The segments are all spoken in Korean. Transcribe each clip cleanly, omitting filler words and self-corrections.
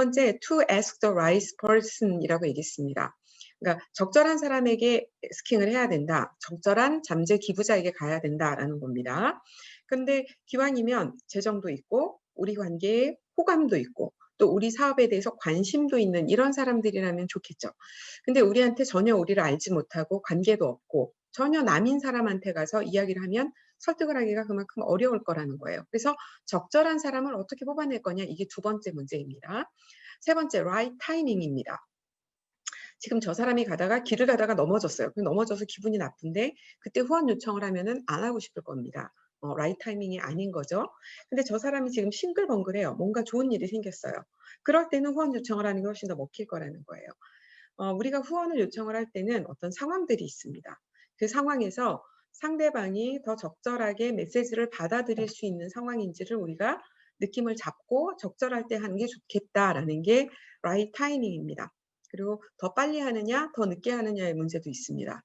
번째, to ask the right person이라고 얘기했습니다. 그러니까 적절한 사람에게 스킹을 해야 된다. 적절한 잠재 기부자에게 가야 된다라는 겁니다. 근데 기왕이면 재정도 있고 우리 관계에 호감도 있고 또 우리 사업에 대해서 관심도 있는 이런 사람들이라면 좋겠죠. 근데 우리한테 전혀 우리를 알지 못하고 관계도 없고 전혀 남인 사람한테 가서 이야기를 하면 설득을 하기가 그만큼 어려울 거라는 거예요. 그래서 적절한 사람을 어떻게 뽑아낼 거냐, 이게 두 번째 문제입니다. 세 번째, right timing입니다. 지금 저 사람이 가다가 길을 가다가 넘어졌어요. 넘어져서 기분이 나쁜데 그때 후원 요청을 하면은 안 하고 싶을 겁니다. right 타이밍이 아닌 거죠. 근데 저 사람이 지금 싱글벙글해요. 뭔가 좋은 일이 생겼어요. 그럴 때는 후원 요청을 하는 게 훨씬 더 먹힐 거라는 거예요. 우리가 후원을 요청을 할 때는 어떤 상황들이 있습니다. 그 상황에서 상대방이 더 적절하게 메시지를 받아들일 수 있는 상황인지를 우리가 느낌을 잡고 적절할 때 하는 게 좋겠다라는 게 right 타이밍입니다. 그리고 더 빨리 하느냐 더 늦게 하느냐의 문제도 있습니다.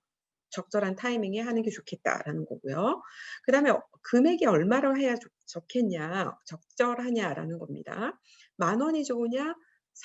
적절한 타이밍에 하는 게 좋겠다라는 거고요. 그다음에 금액이 얼마로 해야 좋겠냐, 적절하냐라는 겁니다. 10,000원이 좋으냐,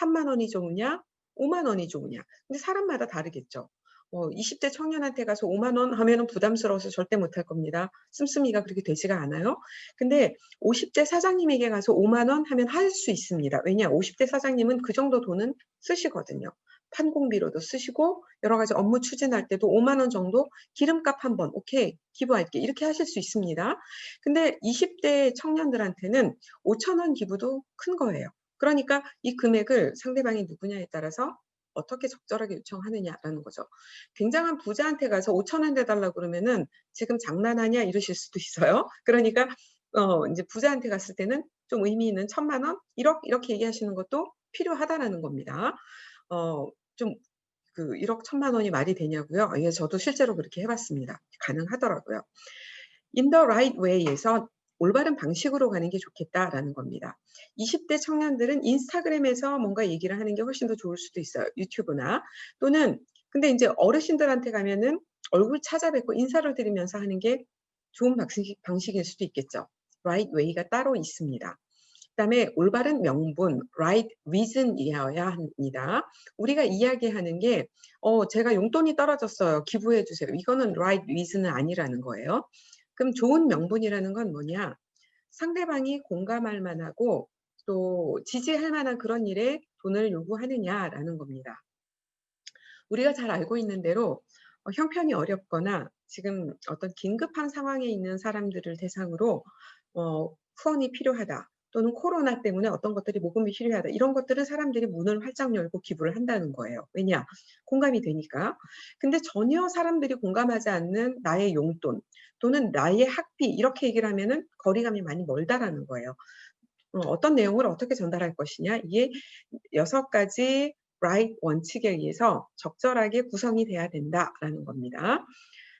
30,000원이 좋으냐, 50,000원이 좋으냐. 근데 사람마다 다르겠죠. 20대 청년한테 가서 50,000원 하면은 부담스러워서 절대 못할 겁니다. 씀씀이가 그렇게 되지가 않아요. 근데 50대 사장님에게 가서 50,000원 하면 할 수 있습니다. 왜냐? 50대 사장님은 그 정도 돈은 쓰시거든요. 판공비로도 쓰시고 여러 가지 업무 추진할 때도 50,000원 정도 기름값 한번 오케이 기부할게 이렇게 하실 수 있습니다. 근데 20대 청년들한테는 5,000원 기부도 큰 거예요. 그러니까 이 금액을 상대방이 누구냐에 따라서 어떻게 적절하게 요청하느냐라는 거죠. 굉장한 부자한테 가서 5,000원 내달라고 그러면은 지금 장난하냐 이러실 수도 있어요. 그러니까 이제 부자한테 갔을 때는 좀 의미 있는 1,000,000원, 1억 이렇게 얘기하시는 것도 필요하다라는 겁니다. 좀 1억 1,000,000원이 말이 되냐고요? 예, 저도 실제로 그렇게 해봤습니다. 가능하더라고요. In the right way에서 올바른 방식으로 가는 게 좋겠다라는 겁니다. 20대 청년들은 인스타그램에서 뭔가 얘기를 하는 게 훨씬 더 좋을 수도 있어요. 유튜브나 또는 근데 이제 어르신들한테 가면은 얼굴 찾아뵙고 인사를 드리면서 하는 게 좋은 방식일 수도 있겠죠. right way가 따로 있습니다. 그다음에 올바른 명분, right reason이어야 합니다. 우리가 이야기하는 게 제가 용돈이 떨어졌어요. 기부해 주세요. 이거는 right reason은 아니라는 거예요. 그럼 좋은 명분이라는 건 뭐냐? 상대방이 공감할 만하고 또 지지할 만한 그런 일에 돈을 요구하느냐라는 겁니다. 우리가 잘 알고 있는 대로 형편이 어렵거나 지금 어떤 긴급한 상황에 있는 사람들을 대상으로 후원이 필요하다. 또는 코로나 때문에 어떤 것들이 모금이 필요하다. 이런 것들은 사람들이 문을 활짝 열고 기부를 한다는 거예요. 왜냐? 공감이 되니까. 근데 전혀 사람들이 공감하지 않는 나의 용돈 또는 나의 학비 이렇게 얘기를 하면은 거리감이 많이 멀다라는 거예요. 어떤 내용을 어떻게 전달할 것이냐. 이게 6가지 right 원칙에 의해서 적절하게 구성이 돼야 된다라는 겁니다.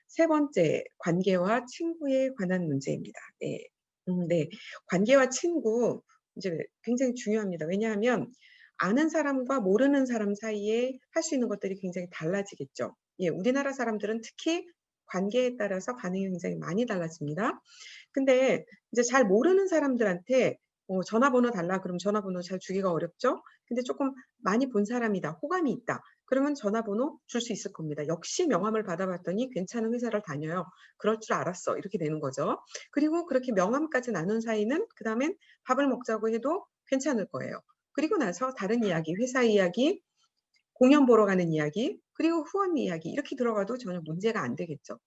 세 번째, 관계와 친구에 관한 문제입니다. 네. 네. 관계와 친구 이제 굉장히 중요합니다. 왜냐하면 아는 사람과 모르는 사람 사이에 할 수 있는 것들이 굉장히 달라지겠죠. 예, 우리나라 사람들은 특히 관계에 따라서 반응이 굉장히 많이 달라집니다. 근데 이제 잘 모르는 사람들한테 전화번호 달라 그러면 전화번호 잘 주기가 어렵죠. 근데 조금 많이 본 사람이다. 호감이 있다. 그러면 전화번호 줄 수 있을 겁니다. 역시 명함을 받아봤더니 괜찮은 회사를 다녀요. 그럴 줄 알았어. 이렇게 되는 거죠. 그리고 그렇게 명함까지 나눈 사이는 그다음엔 밥을 먹자고 해도 괜찮을 거예요. 그리고 나서 다른 이야기, 회사 이야기, 공연 보러 가는 이야기, 그리고 후원 이야기 이렇게 들어가도 전혀 문제가 안 되겠죠.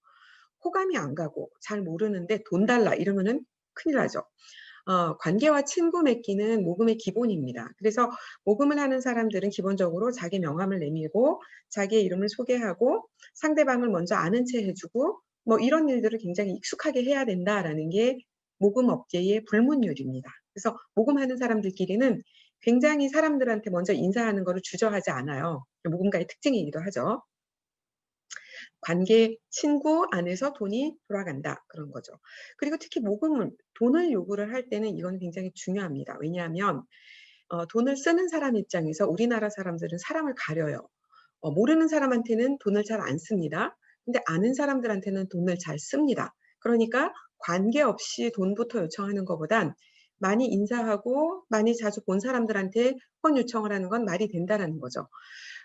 호감이 안 가고 잘 모르는데 돈 달라 이러면은 큰일 나죠. 관계와 친구 맺기는 모금의 기본입니다. 그래서 모금을 하는 사람들은 기본적으로 자기 명함을 내밀고 자기의 이름을 소개하고 상대방을 먼저 아는 채 해주고 뭐 이런 일들을 굉장히 익숙하게 해야 된다라는 게 모금 업계의 불문율입니다. 그래서 모금하는 사람들끼리는 굉장히 사람들한테 먼저 인사하는 거를 주저하지 않아요. 모금가의 특징이기도 하죠. 관계, 친구 안에서 돈이 돌아간다. 그런 거죠. 그리고 특히 모금을, 돈을 요구를 할 때는 이건 굉장히 중요합니다. 왜냐하면 돈을 쓰는 사람 입장에서 우리나라 사람들은 사람을 가려요. 모르는 사람한테는 돈을 잘 안 씁니다. 근데 아는 사람들한테는 돈을 잘 씁니다. 그러니까 관계없이 돈부터 요청하는 것보단 많이 인사하고 많이 자주 본 사람들한테 후원 요청을 하는 건 말이 된다라는 거죠.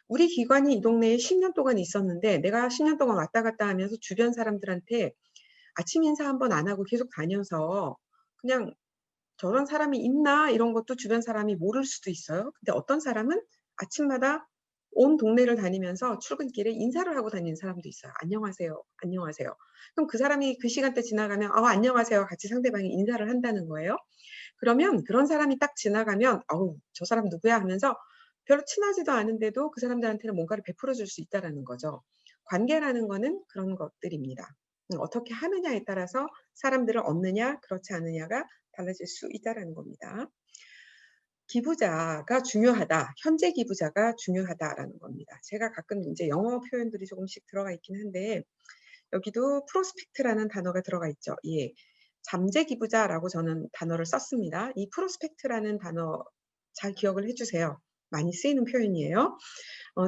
우리 기관이 이 동네에 10년 동안 있었는데 내가 10년 동안 왔다 갔다 하면서 주변 사람들한테 아침 인사 한 번 안 하고 계속 다녀서 그냥 '저런 사람이 있나?' 이런 것도 주변 사람이 모를 수도 있어요. 근데 어떤 사람은 아침마다 온 동네를 다니면서 출근길에 인사를 하고 다니는 사람도 있어요. "안녕하세요. 안녕하세요." 그럼 그 사람이 그 시간대 지나가면 안녕하세요." 같이 상대방이 인사를 한다는 거예요. 그러면 그런 사람이 딱 지나가면 '어우 저 사람 누구야?' 하면서 별로 친하지도 않은데도 그 사람들한테는 뭔가를 베풀어 줄 수 있다라는 거죠. 관계라는 거는 그런 것들입니다. 어떻게 하느냐에 따라서 사람들을 얻느냐 그렇지 않느냐가 달라질 수 있다라는 겁니다. 기부자가 중요하다. 현재 기부자가 중요하다라는 겁니다. 제가 가끔 인제 영어 표현들이 조금씩 들어가 있긴 한데 여기도 프로스펙트라는 단어가 들어가 있죠. 예. 잠재 기부자라고 저는 단어를 썼습니다. 이 프로스펙트라는 단어 잘 기억을 해 주세요. 많이 쓰이는 표현이에요.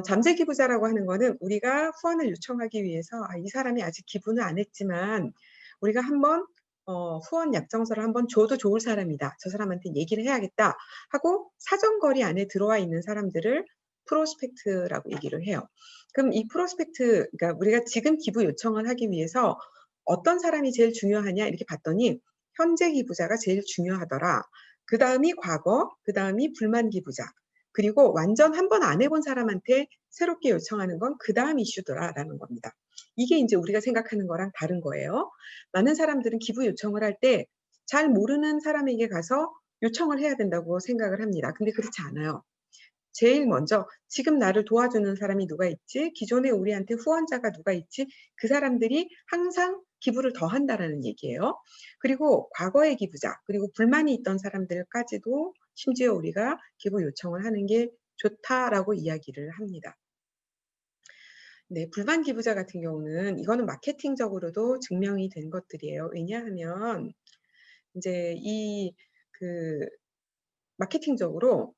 잠재 기부자라고 하는 거는 우리가 후원을 요청하기 위해서 이 사람이 아직 기부는 안 했지만 우리가 한번 후원 약정서를 한번 줘도 좋을 사람이다. 저 사람한테 얘기를 해야겠다 하고 사정거리 안에 들어와 있는 사람들을 프로스펙트라고 얘기를 해요. 그럼 이 프로스펙트 그러니까 우리가 지금 기부 요청을 하기 위해서 어떤 사람이 제일 중요하냐 이렇게 봤더니 현재 기부자가 제일 중요하더라. 그다음이 과거, 그다음이 불만 기부자. 그리고 완전 한 번 안 해본 사람한테 새롭게 요청하는 건 그다음 이슈더라라는 겁니다. 이게 인제 우리가 생각하는 거랑 다른 거예요. 많은 사람들은 기부 요청을 할 때 잘 모르는 사람에게 가서 요청을 해야 된다고 생각을 합니다. 근데 그렇지 않아요. 제일 먼저 지금 나를 도와주는 사람이 누가 있지? 기존에 우리한테 후원자가 누가 있지? 그 사람들이 항상 기부를 더 한다라는 얘기예요. 그리고 과거의 기부자, 그리고 불만이 있던 사람들까지도 심지어 우리가 기부 요청을 하는 게 좋다라고 이야기를 합니다. 네. 불만 기부자 같은 경우는 이거는 마케팅적으로도 증명이 된 것들이에요. 왜냐하면 인제 그 마케팅적으로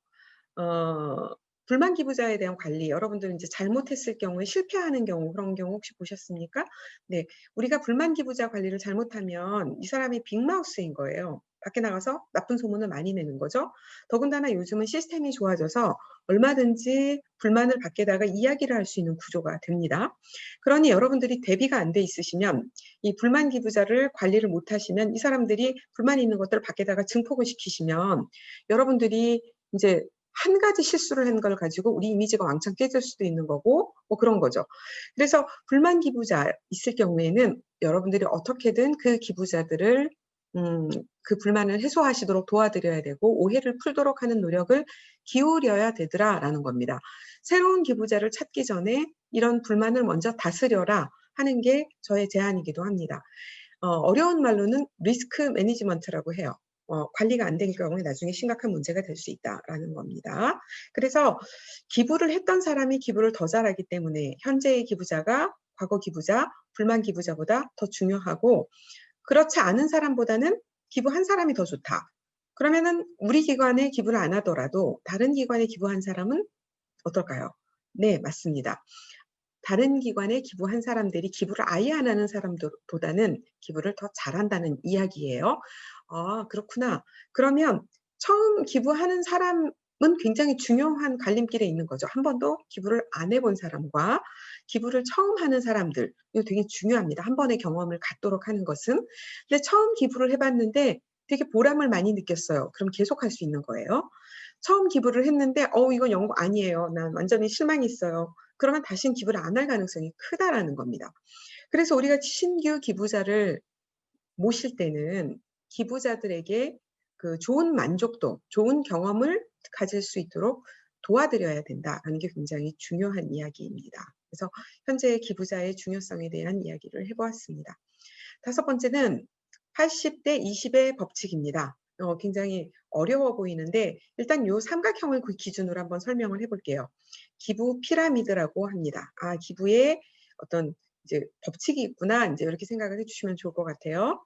어 불만 기부자에 대한 관리 여러분들은 인제 잘못했을 경우에 실패하는 경우 그런 경우 혹시 보셨습니까? 네. 우리가 불만 기부자 관리를 잘못하면 이 사람이 빅마우스인 거예요. 밖에 나가서 나쁜 소문을 많이 내는 거죠. 더군다나 요즘은 시스템이 좋아져서 얼마든지 불만을 밖에다가 이야기를 할 수 있는 구조가 됩니다. 그러니 여러분들이 대비가 안 돼 있으시면 이 불만 기부자를 관리를 못 하시면 이 사람들이 불만이 있는 것들을 밖에다가 증폭을 시키시면 여러분들이 인제 한 가지 실수를 한 걸 가지고 우리 이미지가 왕창 깨질 수도 있는 거고 뭐 그런 거죠. 그래서 불만 기부자 있을 경우에는 여러분들이 어떻게든 그 기부자들을 음 그 불만을 해소하시도록 도와드려야 되고 오해를 풀도록 하는 노력을 기울여야 되더라라는 겁니다. 새로운 기부자를 찾기 전에 이런 불만을 먼저 다스려라 하는 게 저의 제안이기도 합니다. 어려운 말로는 리스크 매니지먼트라고 해요. 관리가 안 된 경우에 나중에 심각한 문제가 될 수 있다라는 겁니다. 그래서 기부를 했던 사람이 기부를 더 잘하기 때문에 현재의 기부자가 과거 기부자, 불만 기부자보다 더 중요하고 그렇지 않은 사람보다는 기부한 사람이 더 좋다. 그러면은 우리 기관에 기부를 안 하더라도 다른 기관에 기부한 사람은 어떨까요? 네, 맞습니다. 다른 기관에 기부한 사람들이 기부를 아예 안 하는 사람들 보다는 기부를 더 잘한다는 이야기예요. 아 그렇구나. 그러면 처음 기부하는 사람은 굉장히 중요한 갈림길에 있는 거죠. 한 번도 기부를 안 해본 사람과 기부를 처음 하는 사람들 이거 되게 중요합니다. 한 번의 경험을 갖도록 하는 것은. 근데 처음 기부를 해 봤는데 되게 보람을 많이 느꼈어요. 그럼 계속할 수 있는 거예요. 처음 기부를 했는데 이건 영 아니에요. 난 완전히 실망했어요." 그러면 다시는 기부를 안 할 가능성이 크다라는 겁니다. 그래서 우리가 신규 기부자를 모실 때는 기부자들에게 그 좋은 만족도, 좋은 경험을 가질 수 있도록 도와드려야 된다라는 게 굉장히 중요한 이야기입니다. 그래서 현재의 기부자의 중요성에 대한 이야기를 해 보았습니다. 다섯 번째는 80대 20의 법칙입니다. 굉장히 어려워 보이는데 일단 요 삼각형을 그 기준으로 한번 설명을 해 볼게요. 기부 피라미드라고 합니다. 기부의 어떤 이제 법칙이 있구나 인제 이렇게 생각을 해 주시면 좋을 것 같아요.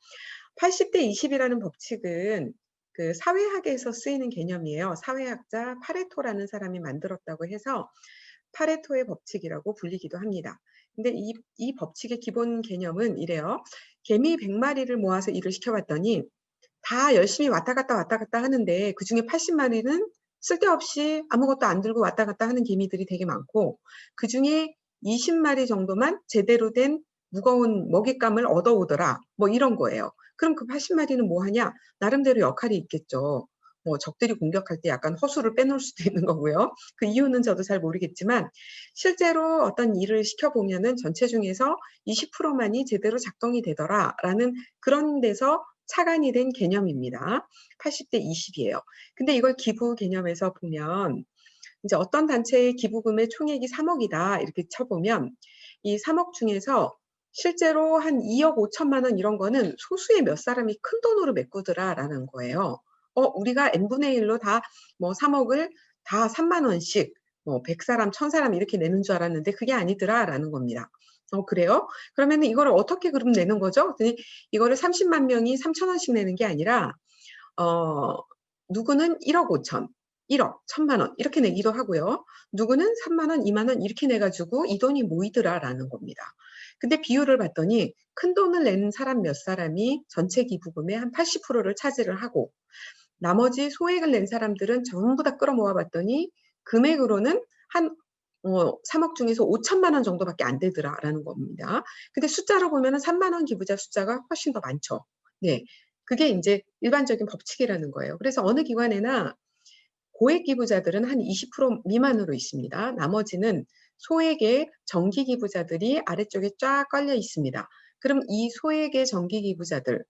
80대 20 이라는 법칙은 그 사회학에서 쓰이는 개념이에요. 사회학자 파레토라는 사람이 만들었다고 해서 파레토의 법칙이라고 불리기도 합니다. 근데 이 법칙의 기본 개념은 이래요. 개미 100 마리를 모아서 일을 시켜 봤더니 다 열심히 왔다 갔다 하는데 그중에 80마리는 쓸데없이 아무것도 안 들고 왔다 갔다 하는 개미들이 되게 많고, 그중에 20마리 정도만 제대로 된 무거운 먹잇감을 얻어오더라. 뭐 이런 거예요. 그럼 그 80마리는 뭐 하냐? 나름대로 역할이 있겠죠. 뭐 적들이 공격할 때 약간 허수를 빼놓을 수도 있는 거고요. 그 이유는 저도 잘 모르겠지만, 실제로 어떤 일을 시켜보면은 전체 중에서 20%만이 제대로 작동이 되더라라는 그런 데서 착안이 된 개념입니다. 80대 20이에요. 근데 이걸 기부 개념에서 보면 이제 어떤 단체의 기부금의 총액이 3억이다 이렇게 쳐보면, 이 3억 중에서 실제로 한 2억 5천만 원 이런 거는 소수의 몇 사람이 큰 돈으로 메꾸더라라는 거예요. 우리가 n분의 1로 다 뭐 3억을 다 3만 원씩 뭐 100사람, 1000사람 이렇게 내는 줄 알았는데 그게 아니더라라는 겁니다. 그래요? 그러면은 이거를 어떻게 그럼 내는 거죠? 그랬더니 이거를 30만 명이 3천 원씩 내는 게 아니라 어 누구는 1억 5천, 1억, 1,000만 원 이렇게 내기도 하고요. 누구는 3만 원, 2만 원 이렇게 내 가지고 이 돈이 모이더라라는 겁니다. 근데 비율을 봤더니 큰돈을 낸 사람 몇 사람이 전체 기부금의 한 80%를 차지를 하고, 나머지 소액을 낸 사람들은 전부 다 끌어모아 봤더니 금액으로는 한 3억 중에서 5천만 원 정도밖에 안 되더라라는 겁니다. 근데 숫자로 보면은 3만 원 기부자 숫자가 훨씬 더 많죠. 네. 그게 인제 일반적인 법칙이라는 거예요. 그래서 어느 기관에나 고액 기부자들은 한 20% 미만으로 있습니다. 나머지는 소액의 정기 기부자들이 아래쪽에 쫙 깔려 있습니다. 그럼 이 소액의 정기 기부자들,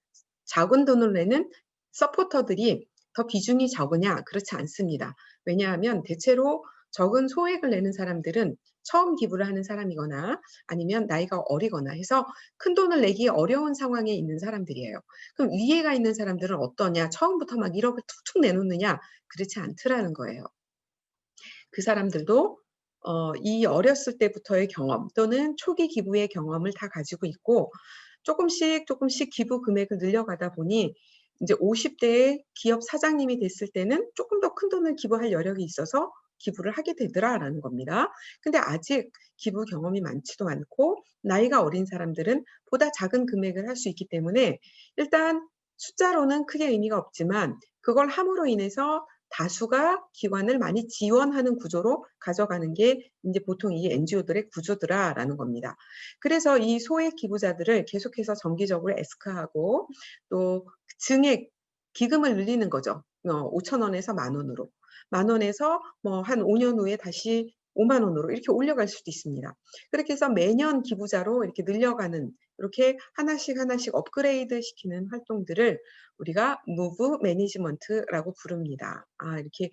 작은 돈을 내는 서포터들이 더 비중이 적으냐? 그렇지 않습니다. 왜냐하면 대체로 적은 소액을 내는 사람들은 처음 기부를 하는 사람이거나 아니면 나이가 어리거나 해서 큰돈을 내기 어려운 상황에 있는 사람들이에요. 그럼 위에가 있는 사람들은 어떠냐? 처음부터 막 1억을 툭툭 내놓느냐? 그렇지 않더라는 거예요. 그 사람들도 이 어렸을 때부터의 경험 또는 초기 기부의 경험을 다 가지고 있고, 조금씩 기부 금액을 늘려가다 보니 인제 50 대에 기업 사장님이 됐을 때는 쪼끔 더 큰돈을 기부할 여력이 있어서 기부를 하게 되더라라는 겁니다. 근데 아직 기부 경험이 많지도 않고 나이가 어린 사람들은 보다 작은 금액을 할 수 있기 때문에 일단 숫자로는 크게 의미가 없지만 그걸 함으로 인해서 다수가 기관을 많이 지원하는 구조로 가져가는 게 인제 보통 이 NGO들의 구조더라라는 겁니다. 그래서 이 소액 기부자들을 계속해서 정기적으로 애스크하고 또 증액 기금을 늘리는 거죠. 5천 원에서 만 원으로. 만 원에서 뭐 한 5년 후에 다시 5만 원으로 이렇게 올려갈 수도 있습니다. 그렇게 해서 매년 기부자로 이렇게 늘려가는, 이렇게 하나씩 업그레이드 시키는 활동들을 우리가 무브 매니지먼트라고 부릅니다. 이렇게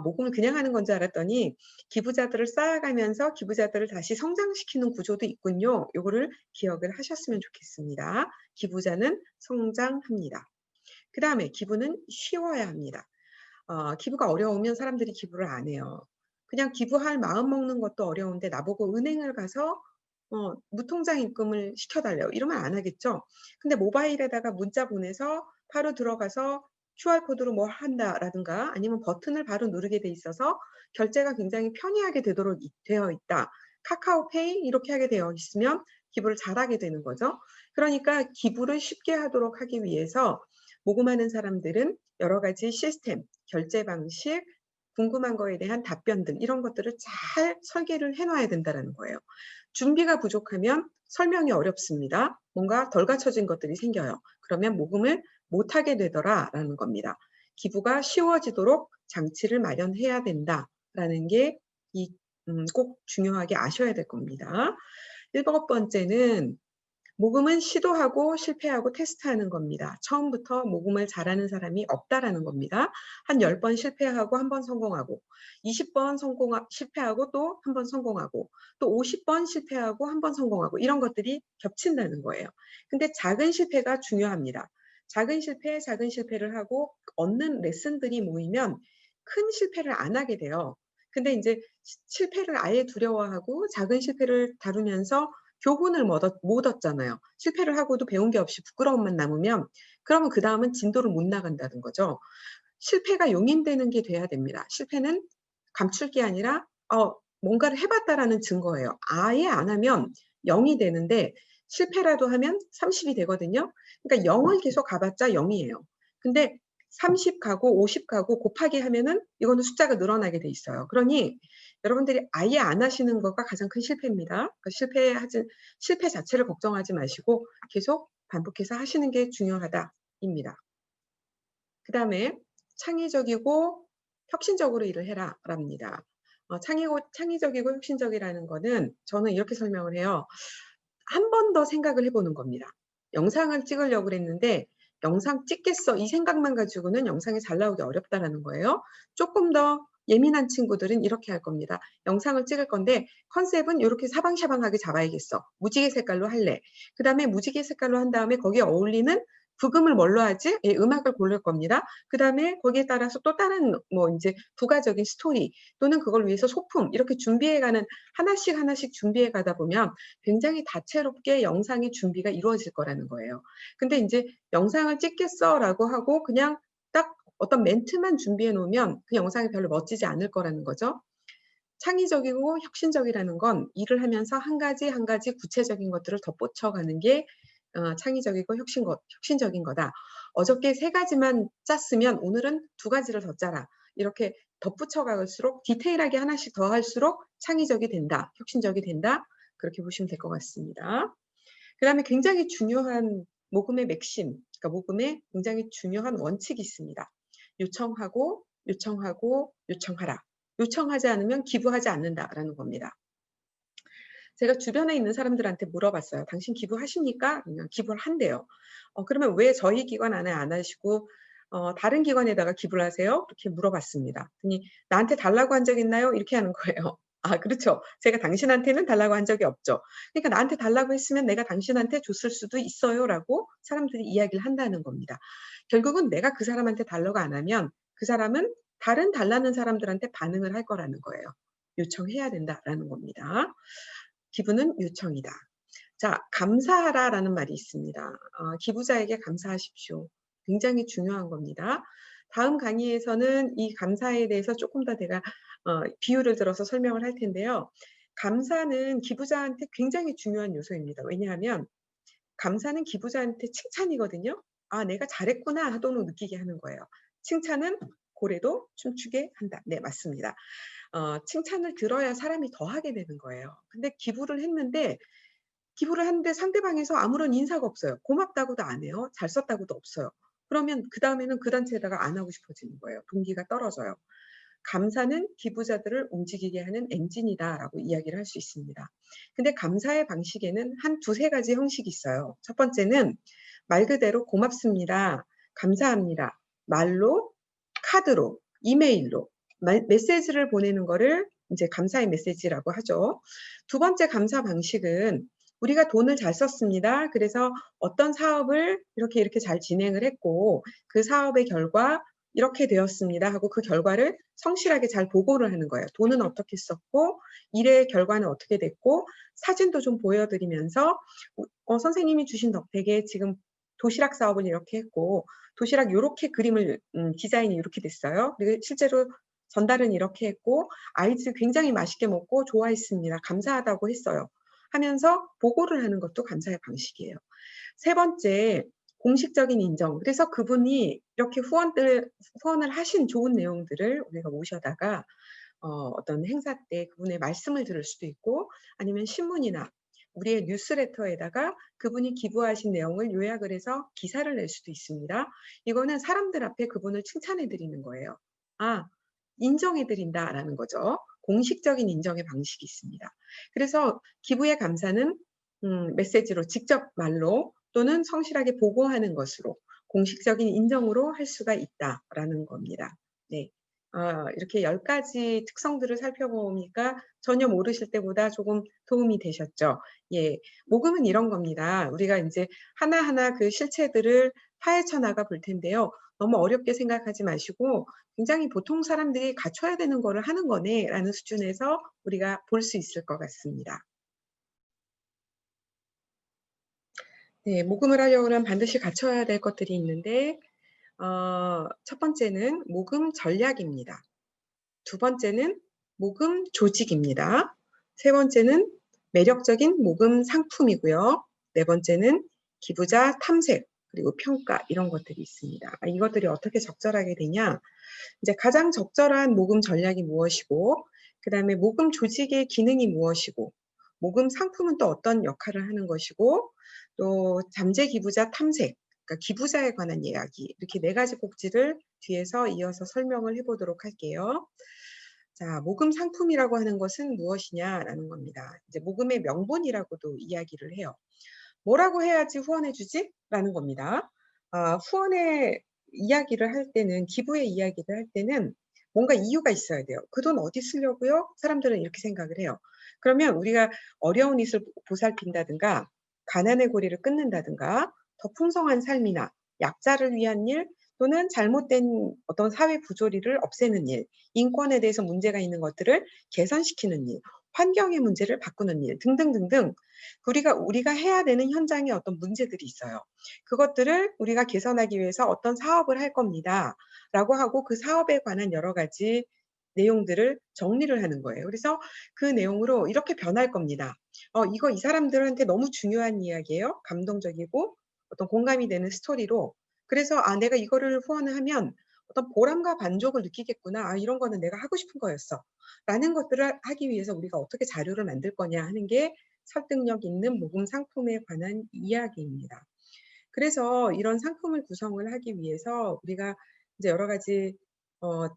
모금을 그냥 하는 건 줄 알았더니 기부자들을 쌓아가면서 기부자들을 다시 성장시키는 구조도 있군요. 요거를 기억을 하셨으면 좋겠습니다. 기부자는 성장합니다. 그다음에 기부는 쉬워야 합니다. 기부가 어려우면 사람들이 기부를 안 해요. 그냥 기부할 마음 먹는 것도 어려운데 나보고 은행을 가서 무통장 입금을 시켜 달래요. 이러면 안 하겠죠. 근데 모바일에다가 문자 보내서 바로 들어가서 QR 코드로 뭐 한다라든가 아니면 버튼을 바로 누르게 돼 있어서 결제가 굉장히 편리하게 되도록 되어 있다. 카카오페이 이렇게 하게 되어 있으면 기부를 잘하게 되는 거죠. 그러니까 기부를 쉽게 하도록 하기 위해서 모금하는 사람들은 여러 가지 시스템, 결제 방식, 궁금한 거에 대한 답변들 이런 것들을 잘 설계를 해 놔야 된다라는 거예요. 준비가 부족하면 설명이 어렵습니다. 뭔가 덜 갖춰진 것들이 생겨요. 그러면 모금을 못하게 되더라라는 겁니다. 기부가 쉬워지도록 장치를 마련해야 된다라는 게 꼭 중요하게 아셔야 될 겁니다. 일곱 번째는 모금은 시도하고 실패하고 테스트하는 겁니다. 처음부터 모금을 잘하는 사람이 없다라는 겁니다. 한 10번 실패하고 1번 성공하고 20번 실패하고 또 1번 성공하고 또 50번 실패하고 1번 성공하고 이런 것들이 겹친다는 거예요. 근데 작은 실패가 중요합니다. 작은 실패를 하고 얻는 레슨들이 모이면 큰 실패를 안 하게 돼요. 근데 인제 실패를 아예 두려워하고 작은 실패를 다루면서 교훈을 못 얻잖아요. 실패를 하고도 배운 게 없이 부끄러움만 남으면 그러면 그다음은 진도를 못 나간다는 거죠. 실패가 용인되는 게 돼야 됩니다. 실패는 감출 게 아니라 뭔가를 해 봤다라는 증거예요. 아예 안 하면 0이 되는데 실패라도 하면 30이 되거든요. 그러니까 0을 계속 가 봤자 0 이에요. 근데 30 가고 50 가고 곱하기 하면은 이거는 숫자가 늘어나게 돼 있어요. 그러니 여러분들이 아예 안 하시는 거가 가장 큰 실패입니다. 그러니까 실패 자체를 걱정하지 마시고 계속 반복해서 하시는 게 중요하다입니다. 그다음에 창의적이고 혁신적으로 일을 해라랍니다. 창의적이고 혁신적이라는 거는 저는 이렇게 설명을 해요. 한 번 더 생각을 해 보는 겁니다. 영상을 찍으려고 그랬는데 '영상 찍겠어.' 이 생각만 가지고는 영상이 잘 나오기 어렵다라는 거예요. 쪼끔 더 예민한 친구들은 이렇게 할 겁니다. '영상을 찍을 건데 컨셉은 요렇게 사방샤방하게 잡아야겠어. 무지개 색깔로 할래.' 그다음에 무지개 색깔로 한 다음에 거기에 어울리는 부금을 뭘로 하지? 예, 음악을 고를 겁니다. 그다음에 거기에 따라서 또 다른 뭐 인제 부가적인 스토리 또는 그걸 위해서 소품 이렇게 준비해 가는 하나씩 하나씩 준비해 가다 보면 굉장히 다채롭게 영상의 준비가 이루어질 거라는 거예요. 근데 인제 "영상을 찍겠어."라고 하고 그냥 딱 어떤 멘트만 준비해 놓으면 그 영상이 별로 멋지지 않을 거라는 거죠. 창의적이고 혁신적이라는 건 일을 하면서 한 가지 한 가지 구체적인 것들을 덧붙여 가는 게 창의적이고 혁신적인 거다. 어저께 3 가지만 짰으면 오늘은 2 가지를 더 짜라. 이렇게 덧붙여 갈수록 디테일하게 하나씩 더 할수록 창의적이 된다. 혁신적이 된다. 그렇게 보시면 될 것 같습니다. 그다음에 굉장히 중요한 모금의 맥심, 그러니까 모금의 굉장히 중요한 원칙이 있습니다. 요청하고, 요청하고, 요청하라. 요청하지 않으면 기부하지 않는다라는 겁니다. 제가 주변에 있는 사람들한테 물어봤어요. "당신 기부하십니까?" 그러면 기부를 한대요. 그러면 "왜 저희 기관 안에 안 하시고 다른 기관에다가 기부를 하세요?" 그렇게 물어봤습니다. 그랬더니 "나한테 달라고 한 적 있나요?" 이렇게 하는 거예요. 아 그렇죠. 제가 당신한테는 달라고 한 적이 없죠. 그러니까 "나한테 달라고 했으면 내가 당신한테 줬을 수도 있어요."라고 사람들이 이야기를 한다는 겁니다. 결국은 내가 그 사람한테 달라고 안 하면 그 사람은 다른 달라는 사람들한테 반응을 할 거라는 거예요. "요청해야 된다."라는 겁니다. "기부는 요청이다." 자, 감사하라라는 말이 있습니다. 기부자에게 감사하십시오. 굉장히 중요한 겁니다. 다음 강의에서는 이 감사에 대해서 조금 더 제가 비유를 들어서 설명을 할 텐데요. 감사는 기부자한테 굉장히 중요한 요소입니다. 왜냐하면 감사는 기부자한테 칭찬이거든요. '아 내가 잘했구나.' 하도록 느끼게 하는 거예요. 칭찬은 고래도 춤추게 한다. 네, 맞습니다. 칭찬을 들어야 사람이 더 하게 되는 거예요. 근데 기부를 하는데 상대방에서 아무런 인사가 없어요. 고맙다고도 안 해요. 잘 썼다고도 없어요. 그러면 그다음에는 그 단체에다가 안 하고 싶어지는 거예요. 동기가 떨어져요. 감사는 기부자들을 움직이게 하는 엔진이다라고 이야기를 할 수 있습니다. 근데 감사의 방식에는 한 두세 가지 형식이 있어요. 첫 번째는 말 그대로 고맙습니다. 감사합니다. 말로, 카드로, 이메일로 메시지를 보내는 거를 이제 감사의 메시지라고 하죠. 두 번째 감사 방식은 우리가 돈을 잘 썼습니다. 그래서 어떤 사업을 이렇게 잘 진행을 했고 그 사업의 결과 이렇게 되었습니다 하고 그 결과를 성실하게 잘 보고를 하는 거예요. 돈은 어떻게 썼고 일의 결과는 어떻게 됐고 사진도 좀 보여 드리면서 선생님이 주신 덕택에 지금 도시락 사업을 이렇게 했고 도시락 요렇게 그림을 디자인이 이렇게 됐어요. 그리고 실제로 전달은 이렇게 했고 아이들이 굉장히 맛있게 먹고 좋아했습니다. 감사하다고 했어요. 하면서 보고를 하는 것도 감사의 방식이에요. 세 번째, 공식적인 인정. 그래서 그분이 이렇게 후원을 하신 좋은 내용들을 우리가 모셔다가 어떤 행사 때 그분의 말씀을 들을 수도 있고 아니면 신문이나 우리의 뉴스레터에다가 그분이 기부하신 내용을 요약을 해서 기사를 낼 수도 있습니다. 이거는 사람들 앞에 그분을 칭찬해 드리는 거예요. 아, 인정해 드린다라는 거죠. 공식적인 인정의 방식이 있습니다. 그래서 기부의 감사는 메시지로 직접 말로 또는 성실하게 보고하는 것으로 공식적인 인정으로 할 수가 있다라는 겁니다. 네. 이렇게 10 가지 특성들을 살펴보니까 전혀 모르실 때보다 조금 도움이 되셨죠? 예. 모금은 이런 겁니다. 우리가 인제 하나하나 그 실체들을 파헤쳐 나가 볼 텐데요. 너무 어렵게 생각하지 마시고 굉장히 '보통 사람들이 갖춰야 되는 거를 하는 거네.'라는 수준에서 우리가 볼 수 있을 것 같습니다. 네. 모금을 하려고 하면 반드시 갖춰야 될 것들이 있는데 첫 번째는 모금 전략입니다. 두 번째는 모금 조직입니다. 세 번째는 매력적인 모금 상품이고요. 네 번째는 기부자 탐색, 그리고 평가 이런 것들이 있습니다. 이것들이 어떻게 적절하게 되냐? 이제 가장 적절한 모금 전략이 무엇이고, 그다음에 모금 조직의 기능이 무엇이고, 모금 상품은 또 어떤 역할을 하는 것이고, 또 잠재 기부자 탐색, 그러니까 기부자에 관한 이야기, 이렇게 네 가지 꼭지를 뒤에서 이어서 설명을 해 보도록 할게요. 자, 모금 상품이라고 하는 것은 무엇이냐라는 겁니다. 이제 모금의 명분이라고도 이야기를 해요. 뭐라고 해야지 후원해 주지? 라는 겁니다. 후원의 이야기를 할 때는, 기부의 이야기를 할 때는 뭔가 이유가 있어야 돼요. '그 돈 어디 쓰려고요?' 사람들은 이렇게 생각을 해요. 그러면 우리가 어려운 이을 보살핀다든가, 가난의 고리를 끊는다든가, 더 풍성한 삶이나 약자를 위한 일, 또는 잘못된 어떤 사회 부조리를 없애는 일, 인권에 대해서 문제가 있는 것들을 개선시키는 일, 환경의 문제를 바꾸는 일 등등등등, 우리가 해야 되는 현장에 어떤 문제들이 있어요. 그것들을 우리가 개선하기 위해서 어떤 사업을 할 겁니다.'라고 하고 그 사업에 관한 여러 가지 내용들을 정리를 하는 거예요. 그래서 그 내용으로 이렇게 변할 겁니다. 이거 이 사람들한테 너무 중요한 이야기예요. 감동적이고 어떤 공감이 되는 스토리로. 그래서 '아, 내가 이거를 후원을 하면 어떤 보람과 만족을 느끼겠구나. 아, 이런 거는 내가 하고 싶은 거였어.' 라는 것들을 하기 위해서 우리가 어떻게 자료를 만들 거냐 하는 게 설득력 있는 모금 상품에 관한 이야기입니다. 그래서 이런 상품을 구성을 하기 위해서 우리가 이제 여러 가지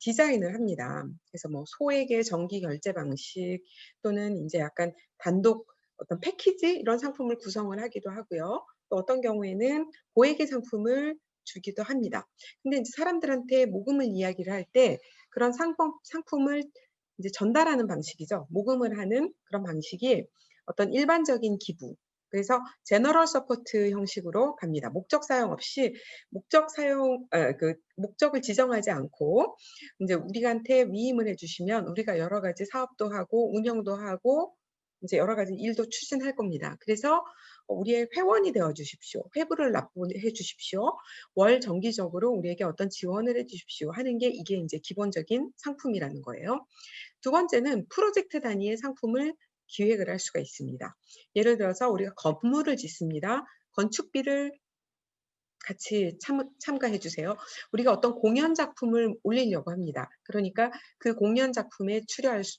디자인을 합니다. 그래서 뭐 소액의 정기 결제 방식, 또는 인제 약간 단독 어떤 패키지 이런 상품을 구성을 하기도 하고요. 또 어떤 경우에는 고액의 상품을 주기도 합니다. 근데 인제 사람들한테 모금을 이야기를 할 때 그런 상품을 이제 전달하는 방식이죠. 모금을 하는 그런 방식이 어떤 일반적인 기부, 그래서 제너럴 서포트 형식으로 갑니다. 목적 사용 없이, 목적을 지정하지 않고 인제 우리한테 위임을 해 주시면 우리가 여러 가지 사업도 하고 운영도 하고 인제 여러 가지 일도 추진할 겁니다. 그래서 "우리의 회원이 되어 주십시오. 회부를 납부해 주십시오. 월 정기적으로 우리에게 어떤 지원을 해 주십시오." 하는 게, 이게 인제 기본적인 상품이라는 거예요. 두 번째는 프로젝트 단위의 상품을 기획을 할 수가 있습니다. 예를 들어서 우리가 건물을 짓습니다. 건축비를 같이 참가해 주세요. 우리가 어떤 공연 작품을 올리려고 합니다. 그러니까 그 공연 작품에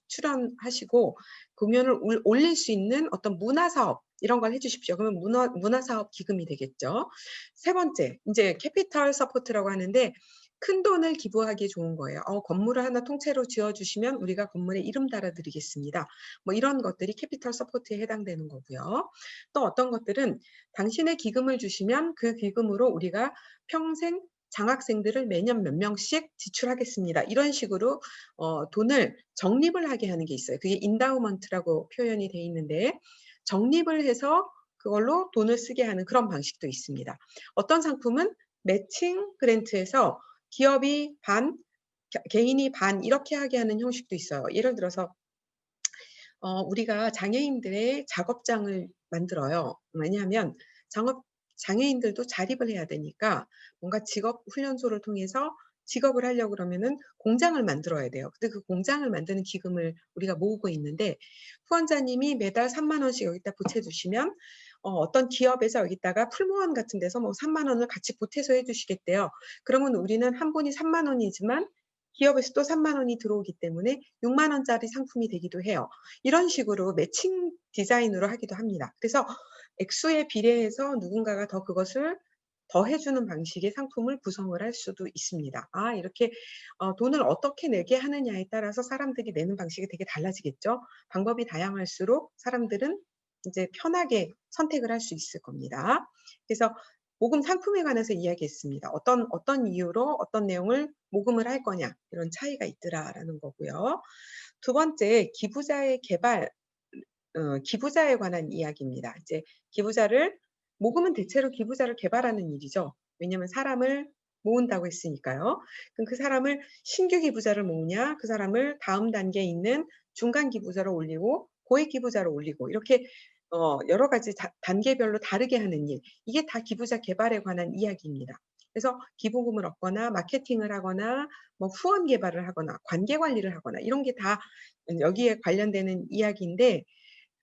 출연하시고 공연을 올릴 수 있는 어떤 문화 사업 이런 걸 해 주십시오. 그러면 문화 사업 기금이 되겠죠. 세 번째, 인제 캐피털 서포트라고 하는데, 큰돈을 기부하기에 좋은 거예요. "건물을 하나 통째로 지어 주시면 우리가 건물에 이름 달아 드리겠습니다." 뭐 이런 것들이 캐피털 서포트에 해당되는 거고요. 또 어떤 것들은 "당신의 기금을 주시면 그 기금으로 우리가 평생 장학생들을 매년 몇 명씩 지출하겠습니다." 이런 식으로 돈을 적립을 하게 하는 게 있어요. 그게 인다우먼트라고 표현이 돼 있는데, 적립을 해서 그걸로 돈을 쓰게 하는 그런 방식도 있습니다. 어떤 상품은 매칭 그랜트에서 기업이 반, 개인이 반 이렇게 하게 하는 형식도 있어요. 예를 들어서 우리가 장애인들의 작업장을 만들어요. 왜냐하면 장애인들도 자립을 해야 되니까 뭔가 직업 훈련소를 통해서 직업을 하려고 그러면은 공장을 만들어야 돼요. 근데 그 공장을 만드는 기금을 우리가 모으고 있는데, 후원자님이 매달 3만 원씩 여기다 보채 주시면 어떤 기업에서 여기다가 풀무원 같은 데서 뭐 3만 원을 같이 보태서 해 주시겠대요. 그러면 우리는 한 분이 3만 원이지만 기업에서 또 3만 원이 들어오기 때문에 6만 원짜리 상품이 되기도 해요. 이런 식으로 매칭 디자인으로 하기도 합니다. 그래서 액수에 비례해서 누군가가 더 그것을 더해 주는 방식의 상품을 구성을 할 수도 있습니다. 이렇게 돈을 어떻게 내게 하느냐에 따라서 사람들이 내는 방식이 되게 달라지겠죠. 방법이 다양할수록 사람들은 이제 편하게 선택을 할 수 있을 겁니다. 그래서 모금 상품에 관해서 이야기했습니다. 어떤 이유로 어떤 내용을 모금을 할 거냐, 이런 차이가 있더라라는 거고요. 두 번째, 기부자에 관한 이야기입니다. 이제 기부자를 모금은 대체로 기부자를 개발하는 일이죠. 왜냐하면 사람을 모은다고 했으니까요. 그럼 그 사람을 신규 기부자를 모으냐, 그 사람을 다음 단계에 있는 중간 기부자로 올리고 고액 기부자로 올리고, 이렇게 여러 가지 단계별로 다르게 하는 일, 이게 다 기부자 개발에 관한 이야기입니다. 그래서 기부금을 얻거나 마케팅을 하거나 뭐 후원 개발을 하거나 관계 관리를 하거나 이런 게 다 여기에 관련되는 이야기인데,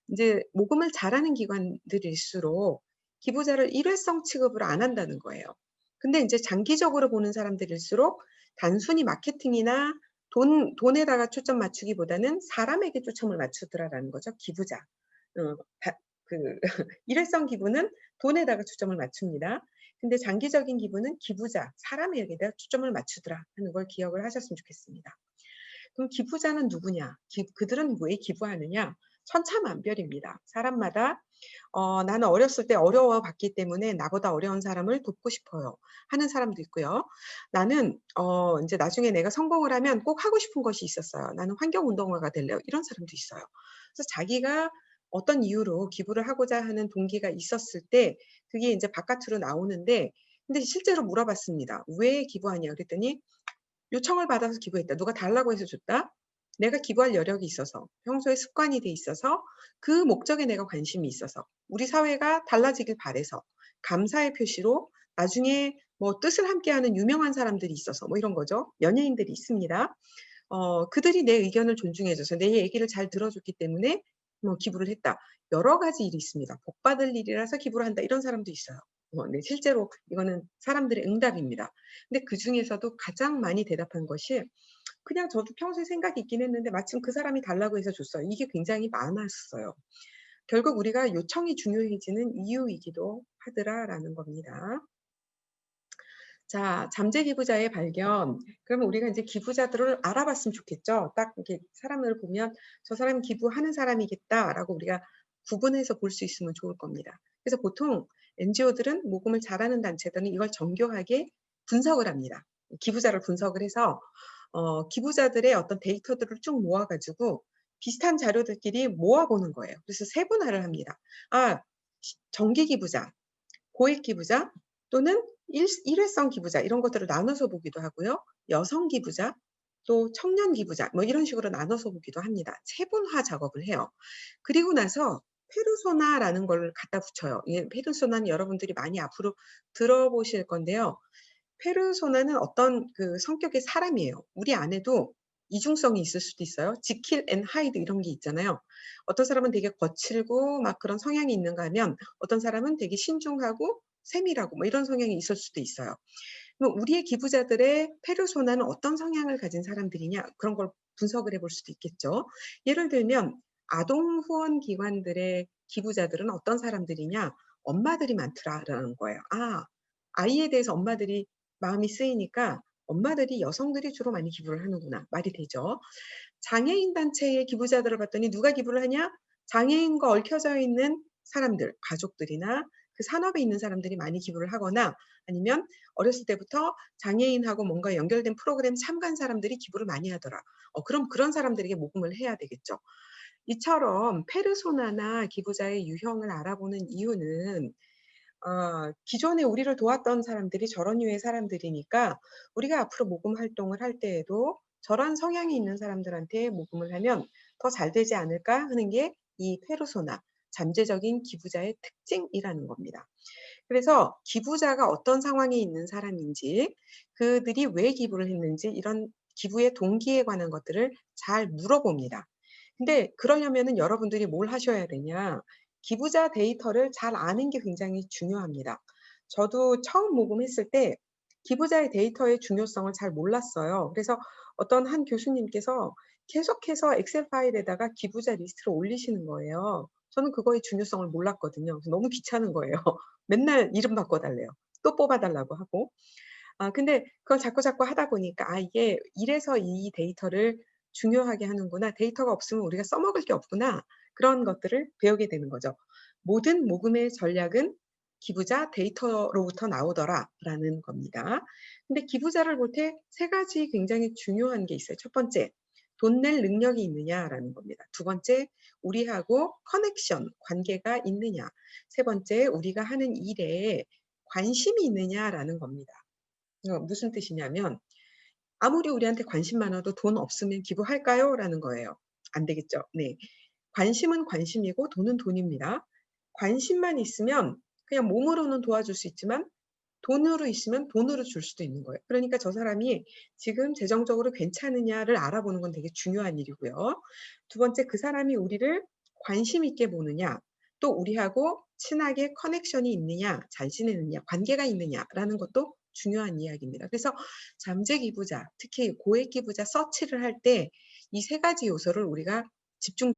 인제 모금을 잘하는 기관들일수록 기부자를 일회성 취급을 안 한다는 거예요. 근데 이제 장기적으로 보는 사람들일수록 단순히 마케팅이나 돈에다가 초점 맞추기보다는 사람에게 초점을 맞추더라라는 거죠. 기부자. 어, 그 일회성 기부는 돈에다가 초점을 맞춥니다. 근데 장기적인 기부는 기부자, 사람에게다 초점을 맞추더라 하는 걸 기억을 하셨으면 좋겠습니다. 그럼 기부자는 누구냐? 그들은 왜 기부하느냐? 천차만별입니다. 사람마다 나는 어렸을 때 어려워봤기 때문에 나보다 어려운 사람을 돕고 싶어요 하는 사람도 있고요. 나는 이제 나중에 내가 성공을 하면 꼭 하고 싶은 것이 있었어요. 나는 환경운동가가 될래요. 이런 사람도 있어요. 그래서 자기가 어떤 이유로 기부를 하고자 하는 동기가 있었을 때 그게 이제 바깥으로 나오는데 근데 실제로 물어봤습니다. 왜 기부하냐 그랬더니 요청을 받아서 기부했다. 누가 달라고 해서 줬다. 내가 기부할 여력이 있어서 평소에 습관이 돼 있어서 그 목적에 내가 관심이 있어서 우리 사회가 달라지길 바래서 감사의 표시로 나중에 뭐 뜻을 함께하는 유명한 사람들이 있어서 뭐 이런 거죠. 연예인들이 있습니다. 그들이 내 의견을 존중해 줘서 내 얘기를 잘 들어줬기 때문에 뭐 기부를 했다. 여러 가지 일이 있습니다. 복 받을 일이라서 기부를 한다. 이런 사람도 있어요. 네, 실제로 이거는 사람들의 응답입니다. 근데 그중에서도 가장 많이 대답한 것이 그냥 저도 평소에 생각이 있긴 했는데 마침 그 사람이 달라고 해서 줬어요. 이게 굉장히 많았어요. 결국 우리가 요청이 중요해지는 이유이기도 하더라라는 겁니다. 자, 잠재 기부자의 발견. 그러면 우리가 이제 기부자들을 알아봤으면 좋겠죠. 딱 이렇게 사람을 보면 '저 사람이 기부하는 사람이겠다.'라고 우리가 구분해서 볼 수 있으면 좋을 겁니다. 그래서 보통 NGO들은 모금을 잘하는 단체들은 이걸 정교하게 분석을 합니다. 기부자를 분석을 해서 기부자들의 어떤 데이터들을 쭉 모아 가지고 비슷한 자료들끼리 모아 보는 거예요. 그래서 세분화를 합니다. 아, 정기 기부자, 고액 기부자 또는 일회성 기부자 이런 것들을 나눠서 보기도 하고요. 여성 기부자 또 청년 기부자 뭐 이런 식으로 나눠서 보기도 합니다. 세분화 작업을 해요. 그리고 나서 페르소나라는 걸 갖다 붙여요. 이 페르소나는 여러분들이 많이 앞으로 들어보실 건데요. 페르소나는 어떤 그 성격의 사람이에요. 우리 안에도 이중성이 있을 수도 있어요. 지킬 앤 하이드 이런 게 있잖아요. 어떤 사람은 되게 거칠고 막 그런 성향이 있는가 하면 어떤 사람은 되게 신중하고 세밀하고 뭐 이런 성향이 있을 수도 있어요. 그럼 우리의 기부자들의 페르소나는 어떤 성향을 가진 사람들이냐 그런 걸 분석을 해볼 수도 있겠죠. 예를 들면 아동 후원 기관들의 기부자들은 어떤 사람들이냐 엄마들이 많더라라는 거예요. 아, 아이에 대해서 엄마들이 마음이 쓰이니까 엄마들이 여성들이 주로 많이 기부를 하는구나. 말이 되죠. 장애인 단체의 기부자들을 봤더니 누가 기부를 하냐? 장애인과 얽혀져 있는 사람들, 가족들이나 그 산업에 있는 사람들이 많이 기부를 하거나 아니면 어렸을 때부터 장애인하고 뭔가 연결된 프로그램 참가한 사람들이 기부를 많이 하더라. 그럼 그런 사람들에게 모금을 해야 되겠죠. 이처럼 페르소나나 기부자의 유형을 알아보는 이유는 기존에 우리를 도왔던 사람들이 저런 류의 사람들이니까 우리가 앞으로 모금 활동을 할 때에도 저런 성향이 있는 사람들한테 모금을 하면 더 잘 되지 않을까 하는 게 이 페르소나, 잠재적인 기부자의 특징이라는 겁니다. 그래서 기부자가 어떤 상황에 있는 사람인지, 그들이 왜 기부를 했는지 이런 기부의 동기에 관한 것들을 잘 물어봅니다. 근데 그러려면은 여러분들이 뭘 하셔야 되냐? 기부자 데이터를 잘 아는 게 굉장히 중요합니다. 저도 처음 모금했을 때 기부자의 데이터의 중요성을 잘 몰랐어요. 그래서 어떤 한 교수님께서 계속해서 엑셀 파일에다가 기부자 리스트를 올리시는 거예요. 저는 그거의 중요성을 몰랐거든요. 그래서 너무 귀찮은 거예요. 맨날 이름 바꿔 달래요. 또 뽑아 달라고 하고. 근데 그걸 자꾸자꾸 하다 보니까 '아, 이게 이래서 이 데이터를 중요하게 하는구나. 데이터가 없으면 우리가 써먹을 게 없구나.' 그런 것들을 배우게 되는 거죠. '모든 모금의 전략은 기부자 데이터로부터 나오더라.'라는 겁니다. 근데 기부자를 볼 때 세 가지 굉장히 중요한 게 있어요. 첫 번째, 돈 낼 능력이 있느냐라는 겁니다. 두 번째, 우리하고 커넥션, 관계가 있느냐. 세 번째, 우리가 하는 일에 관심이 있느냐라는 겁니다. 무슨 뜻이냐면 아무리 우리한테 관심 많아도 돈 없으면 기부할까요? 라는 거예요. 안 되겠죠. 네. 관심은 관심이고 돈은 돈입니다. 관심만 있으면 그냥 몸으로는 도와줄 수 있지만 돈으로 있으면 돈으로 줄 수도 있는 거예요. 그러니까 저 사람이 지금 재정적으로 괜찮으냐를 알아보는 건 되게 중요한 일이고요. 두 번째, 그 사람이 우리를 관심 있게 보느냐, 또 우리하고 친하게 커넥션이 있느냐, 잘 지내느냐, 관계가 있느냐라는 것도 중요한 이야기입니다. 그래서 잠재 기부자, 특히 고액 기부자 서치를 할 때 이 세 가지 요소를 우리가 집중